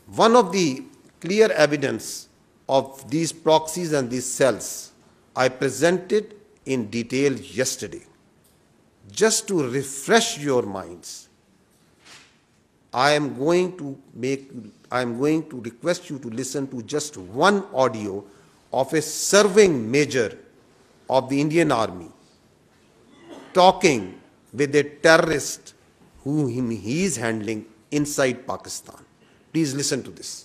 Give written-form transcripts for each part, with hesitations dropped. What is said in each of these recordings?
One of the clear evidence of these proxies and these cells I presented in detail yesterday. Just to refresh your minds, I am going to request you to listen to just one audio of a serving major of the Indian Army talking with a terrorist whom he is handling inside Pakistan. Please listen to this.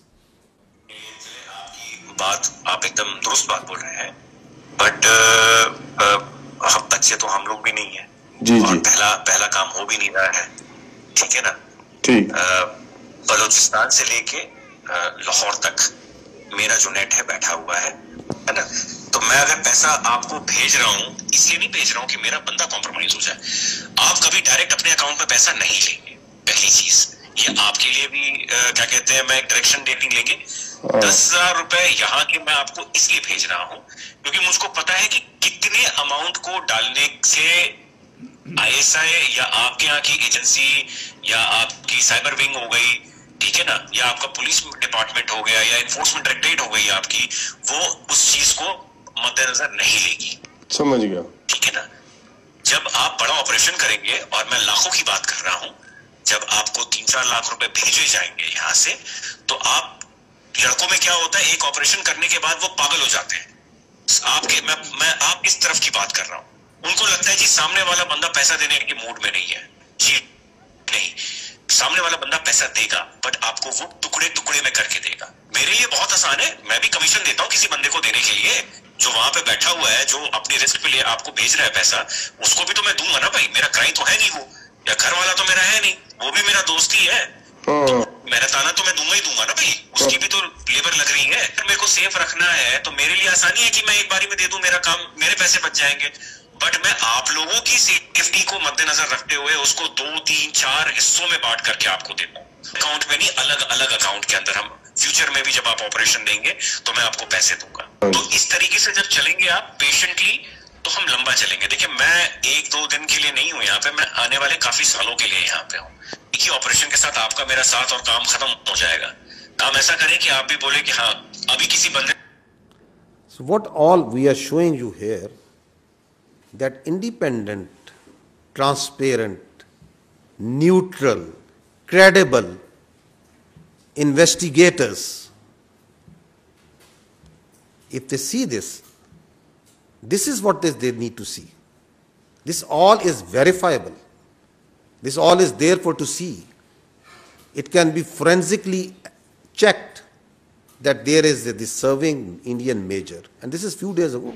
बात आप एकदम दुरुस्त बात बोल रहे हैं, but हम बच्चे तो हम लोग भी नहीं है जी, और पहला काम हो भी नहीं रहा है, ठीक है ना? ठीक। बलूचिस्तान से लेके लाहौर तक मेरा जो नेट है बैठा हुआ है ना? तो मैं अगर पैसा आपको भेज रहा हूँ, इसलिए नहीं भेज रहा हूँ कि मेरा बंदा कॉम्प्रोमाइज हो जाए। आप कभी डायरेक्ट अपने अकाउंट में पैसा नहीं लेंगे, पहली चीज। ये आपके लिए भी क्या कहते हैं, मैं डायरेक्शन डेटिंग लेंगे। 10,000 रुपए यहाँ के मैं आपको इसलिए भेज रहा हूँ क्योंकि मुझको पता है कि कितने अमाउंट को डालने से ISI या आपके यहाँ की एजेंसी या आपकी साइबर विंग हो गई, ठीक है ना, या आपका पुलिस डिपार्टमेंट हो गया या एनफोर्समेंट डायरेक्टरेट हो गई आपकी, वो उस चीज को मद्देनजर नहीं लेगी। समझ गया, ठीक है ना? जब आप बड़ा ऑपरेशन करेंगे, और मैं लाखों की बात कर रहा हूँ, जब आपको 3-4 लाख रुपए भेजे जाएंगे यहाँ से, तो आप लड़कों में क्या होता है, एक ऑपरेशन करने के बाद वो पागल हो जाते हैं। मैं आप इस तरफ की बात कर रहा हूँ। उनको लगता है जी सामने वाला बंदा पैसा देने के मूड में नहीं है। जी नहीं, सामने वाला बंदा पैसा देगा, बट आपको वो टुकड़े टुकड़े में करके देगा। मेरे लिए बहुत आसान है, मैं भी कमीशन देता हूँ किसी बंदे को देने के लिए, जो वहां पे बैठा हुआ है, जो अपनी रिस्क पे लिए आपको भेज रहा है पैसा, उसको भी तो मैं दूंगा ना भाई। मेरा क्लाइंट तो है नहीं वो, या घर वाला तो मेरा है नहीं, वो भी मेरा दोस्त ही है, तो मेहनताना तो मैं दूंगा ही दूंगा ना भाई। उसकी भी तो लेबर लग रही है। मेरे को सेफ रखना है तो मेरे लिए आसानी है कि मैं एक बारी में दे दूं, मेरा काम, मेरे पैसे बच जाएंगे। बट मैं आप लोगों की सेफ्टी को मद्देनजर रखते हुए उसको 2-3-4 हिस्सों में बांट करके आपको देता हूँ, अकाउंट में नहीं, अलग अलग अकाउंट के अंदर। हम फ्यूचर में भी जब आप ऑपरेशन देंगे तो मैं आपको पैसे दूंगा। तो इस तरीके से जब चलेंगे आप पेशेंटली, तो हम लंबा चलेंगे। देखिए, मैं 1-2 दिन के लिए नहीं हूँ यहाँ पे, मैं आने वाले काफी सालों के लिए यहाँ पे हूँ। एक ही ऑपरेशन के साथ आपका मेरा साथ और काम खत्म हो जाएगा। काम ऐसा करें कि आप भी बोले कि हाँ, अभी किसी बंदे। So what all we are showing you here, that independent, transparent, neutral, credible investigators, if they see this, this is what they need to see. This all is verifiable. This all is there for to see. It can be forensically checked that there is this serving Indian major. And this is few days ago.